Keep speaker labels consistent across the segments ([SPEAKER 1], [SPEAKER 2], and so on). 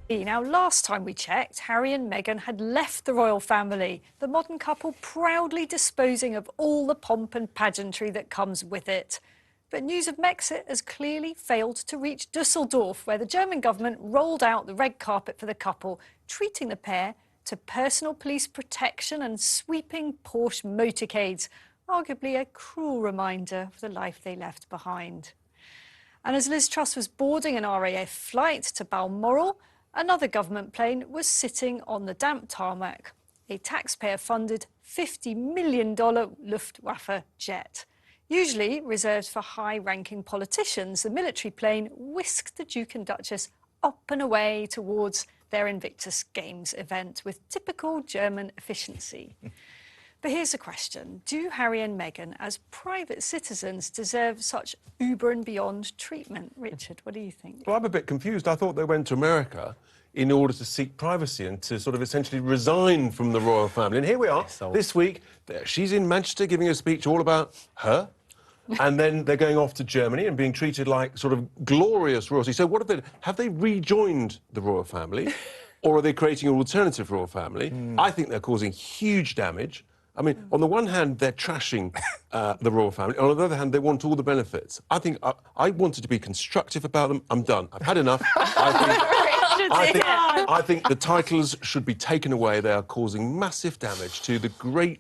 [SPEAKER 1] Now, last time we checked, Harry and Meghan had left the royal family, the modern couple proudly disposing of all the pomp and pageantry that comes with it. But news of Brexit has clearly failed to reach Dusseldorf, where the German government rolled out the red carpet for the couple, treating the pair to personal police protection and sweeping Porsche motorcades, arguably a cruel reminder of the life they left behind. And as Liz Truss was boarding an RAF flight to Balmoral, another government plane was sitting on the damp tarmac, a taxpayer-funded $50 million Luftwaffe jet. Usually reserved for high-ranking politicians, the military plane whisked the Duke and Duchess up and away towards their Invictus Games event with typical German efficiency. But here's the question. Do Harry and Meghan, as private citizens, deserve such uber and beyond treatment? Richard, what do you think?
[SPEAKER 2] Well, I'm a bit confused. I thought they went to America in order to seek privacy and to sort of essentially resign from the royal family. And here we are, this week, she's in Manchester giving a speech all about her, and then they're going off to Germany and being treated like sort of glorious royalty. So what have they rejoined the royal family, or are they creating an alternative royal family? I think they're causing huge damage. I mean, on the one hand, they're trashing the royal family. On the other hand, they want all the benefits. I think I wanted to be constructive about them. I'm done. I've had enough. I think the titles should be taken away. They are causing massive damage to the great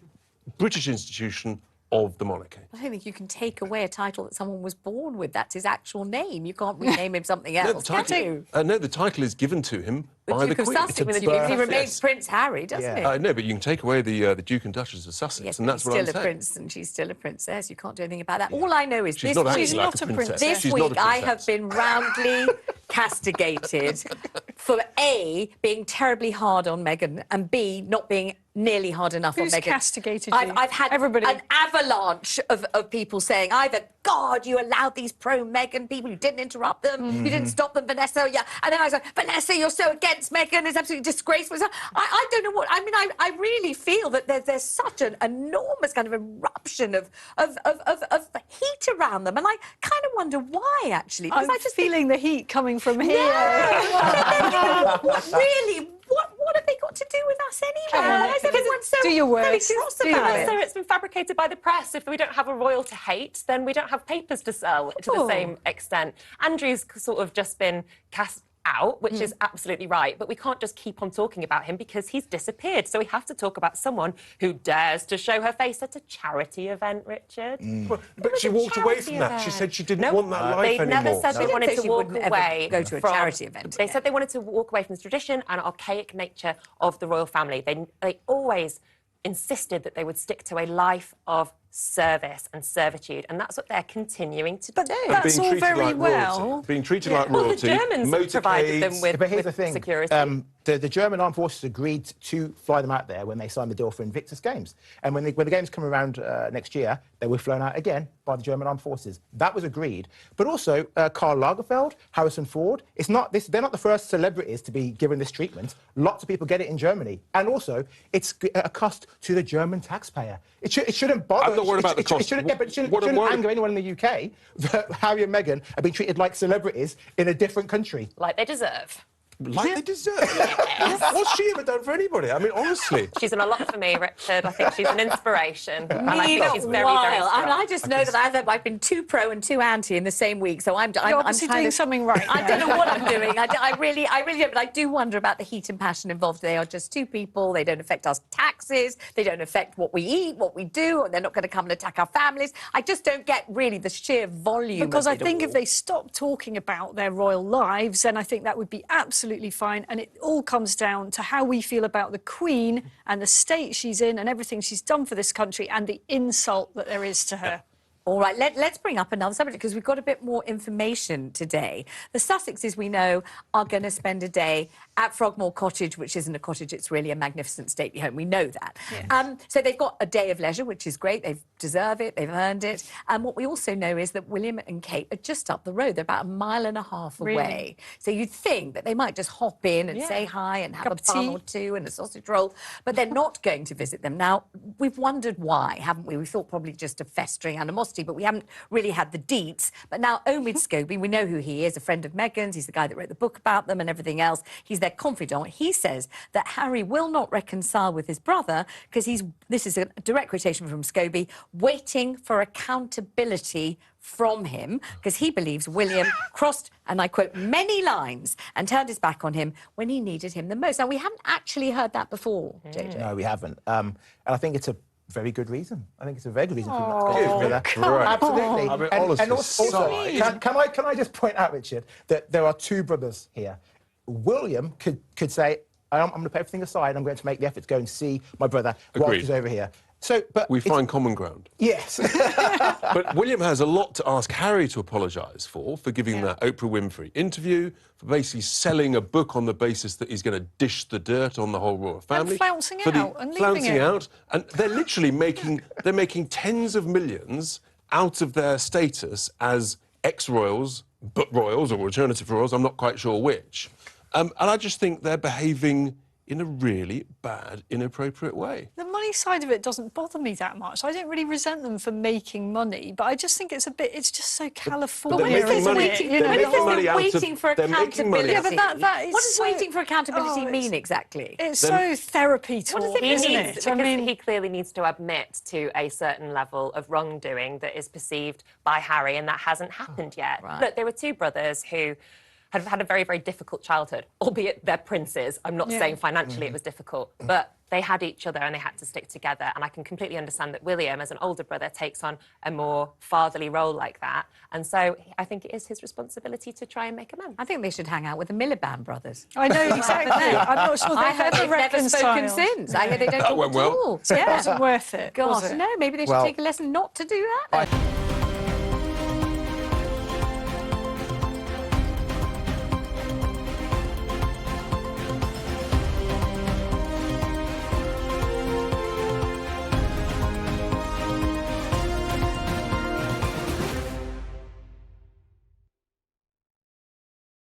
[SPEAKER 2] British institution of the monarchy.
[SPEAKER 3] I don't think you can take away a title that someone was born with. That's his actual name. You can't rename him something else, can you?
[SPEAKER 2] No, the title is given to him by the Queen.
[SPEAKER 3] Sussex, he remains Prince Harry, doesn't he?
[SPEAKER 2] No, but you can take away the Duke and Duchess of Sussex,
[SPEAKER 3] yes,
[SPEAKER 2] and that's what I'm saying.
[SPEAKER 3] He's still a prince, and she's still a princess. You can't do anything about that. Yeah. All I know is
[SPEAKER 2] she's not a princess.
[SPEAKER 3] This week I have been roundly castigated for A, being terribly hard on Meghan, and B, not being nearly hard enough on Meghan.
[SPEAKER 1] Who's castigated you?
[SPEAKER 3] I've had an avalanche of people saying either, God, you allowed these pro-Meghan people, you didn't interrupt them, you didn't stop them, Vanessa, yeah. And then I was like, Vanessa, you're so against Meghan, it's absolutely disgraceful. So I don't know what, I mean, I really feel that there's such an enormous kind of eruption of heat around them, and I kind of wonder why, actually.
[SPEAKER 1] Because I'm just feeling the heat coming from here.
[SPEAKER 3] No. What have they got to do with us anyway? Why is everyone so very cross about it?
[SPEAKER 4] So it's been fabricated by the press. If we don't have a royal to hate, then we don't have papers to sell to the same extent. Andrew's sort of just been cast out, which is absolutely right, but we can't just keep on talking about him because he's disappeared. So we have to talk about someone who dares to show her face at a charity event, Richard.
[SPEAKER 2] But she walked away from that. She said she didn't want that life anymore.
[SPEAKER 4] They never said they wanted to walk away.
[SPEAKER 3] Go to a charity event.
[SPEAKER 4] They said they wanted to walk away from the tradition and archaic nature of the royal family. They always insisted that they would stick to a life of service and servitude, and that's what they're continuing to do.
[SPEAKER 1] That's all very well.
[SPEAKER 2] Being treated like royalty.
[SPEAKER 4] Well, the Germans provided them with,
[SPEAKER 5] but here's the thing.
[SPEAKER 4] Security.
[SPEAKER 5] The German armed forces agreed to fly them out there when they signed the deal for Invictus Games. And when the games come around next year, they were flown out again by the German armed forces. That was agreed. But also, Karl Lagerfeld, Harrison Ford, they're not the first celebrities to be given this treatment. Lots of people get it in Germany. And also, it's a cost to the German taxpayer. It shouldn't bother...
[SPEAKER 2] I'm not worried about the cost.
[SPEAKER 5] It shouldn't anger anyone in the UK that Harry and Meghan have been treated like celebrities in a different country.
[SPEAKER 4] Like they deserve.
[SPEAKER 2] Like they deserve. What's she ever done for anybody? I mean, honestly.
[SPEAKER 4] She's done a lot for me, Richard. I think she's an inspiration. And I think she's very, very strong.
[SPEAKER 3] And I just know that I've been too pro and too anti in the same week, so I'm
[SPEAKER 1] obviously doing something right.
[SPEAKER 3] I don't know what I'm doing. I really don't, but I do wonder about the heat and passion involved. They are just two people. They don't affect our taxes. They don't affect what we eat, what we do, and they're not going to come and attack our families. I just don't get really the sheer volume
[SPEAKER 1] Because
[SPEAKER 3] of
[SPEAKER 1] I think if they stop talking about their royal lives, then I think that would be absolutely fine, and it all comes down to how we feel about the Queen and the state she's in and everything she's done for this country and the insult that there is to her.
[SPEAKER 3] All right, let's bring up another subject because we've got a bit more information today. The Sussexes, we know, are going to spend a day at Frogmore Cottage, which isn't a cottage, it's really a magnificent stately home. We know that. Yes. So they've got a day of leisure, which is great. They deserve it. They've earned it. And what we also know is that William and Kate are just up the road. They're about 1.5 miles away. So you'd think that they might just hop in and say hi and have a bun or two and a sausage roll, but they're not going to visit them. Now, we've wondered why, haven't we? We thought probably just a festering animosity, but we haven't really had the deets. But now Omid Scobie, we know who he is, a friend of Meghan's. He's the guy that wrote the book about them and everything else. He's their their confidant, he says that Harry will not reconcile with his brother because this is a direct quotation from Scobie, waiting for accountability from him because he believes William crossed, and I quote, many lines and turned his back on him when he needed him the most. Now, we haven't actually heard that before, JJ.
[SPEAKER 5] No, we haven't. And I think it's a very good reason. I think it's a very good reason for him not to go together.
[SPEAKER 2] Right.
[SPEAKER 5] Absolutely.
[SPEAKER 2] I mean,
[SPEAKER 5] and
[SPEAKER 2] honestly,
[SPEAKER 5] also, can I just point out, Richard, that there are two brothers here. William could say, I'm going to put everything aside. I'm going to make the effort to go and see my brother while he's over here. So, but
[SPEAKER 2] we find common ground.
[SPEAKER 5] Yes.
[SPEAKER 2] But William has a lot to ask Harry to apologise for giving that Oprah Winfrey interview, for basically selling a book on the basis that he's going to dish the dirt on the whole royal family.
[SPEAKER 1] And flouncing
[SPEAKER 2] for
[SPEAKER 1] out and leaving it.
[SPEAKER 2] out. And they're literally making tens of millions out of their status as ex-royals, but royals or alternative royals, I'm not quite sure which. And I just think they're behaving in a really bad, inappropriate way.
[SPEAKER 1] The money side of it doesn't bother me that much. I don't really resent them for making money, but I just think it's just so California, isn't it?
[SPEAKER 2] You know,
[SPEAKER 3] waiting for accountability.
[SPEAKER 1] Yeah, but that is
[SPEAKER 3] what does waiting for accountability mean exactly?
[SPEAKER 1] It's so therapy talk, isn't it?
[SPEAKER 4] Because he clearly needs to admit to a certain level of wrongdoing that is perceived by Harry, and that hasn't happened yet.
[SPEAKER 3] Right.
[SPEAKER 4] Look, there were two brothers who have had a very, very difficult childhood, albeit they're princes. I'm not saying financially it was difficult, but they had each other and they had to stick together. And I can completely understand that William, as an older brother, takes on a more fatherly role like that. And so I think it is his responsibility to try and make amends.
[SPEAKER 3] I think they should hang out with the Miliband brothers.
[SPEAKER 1] I know, exactly. I'm not sure
[SPEAKER 3] I heard they've never spoken since. I hear they don't talk
[SPEAKER 2] went
[SPEAKER 3] at
[SPEAKER 2] well.
[SPEAKER 3] all.
[SPEAKER 1] It wasn't worth it,
[SPEAKER 3] Gosh,
[SPEAKER 1] was it?
[SPEAKER 3] no, maybe they should take a lesson not to do that then.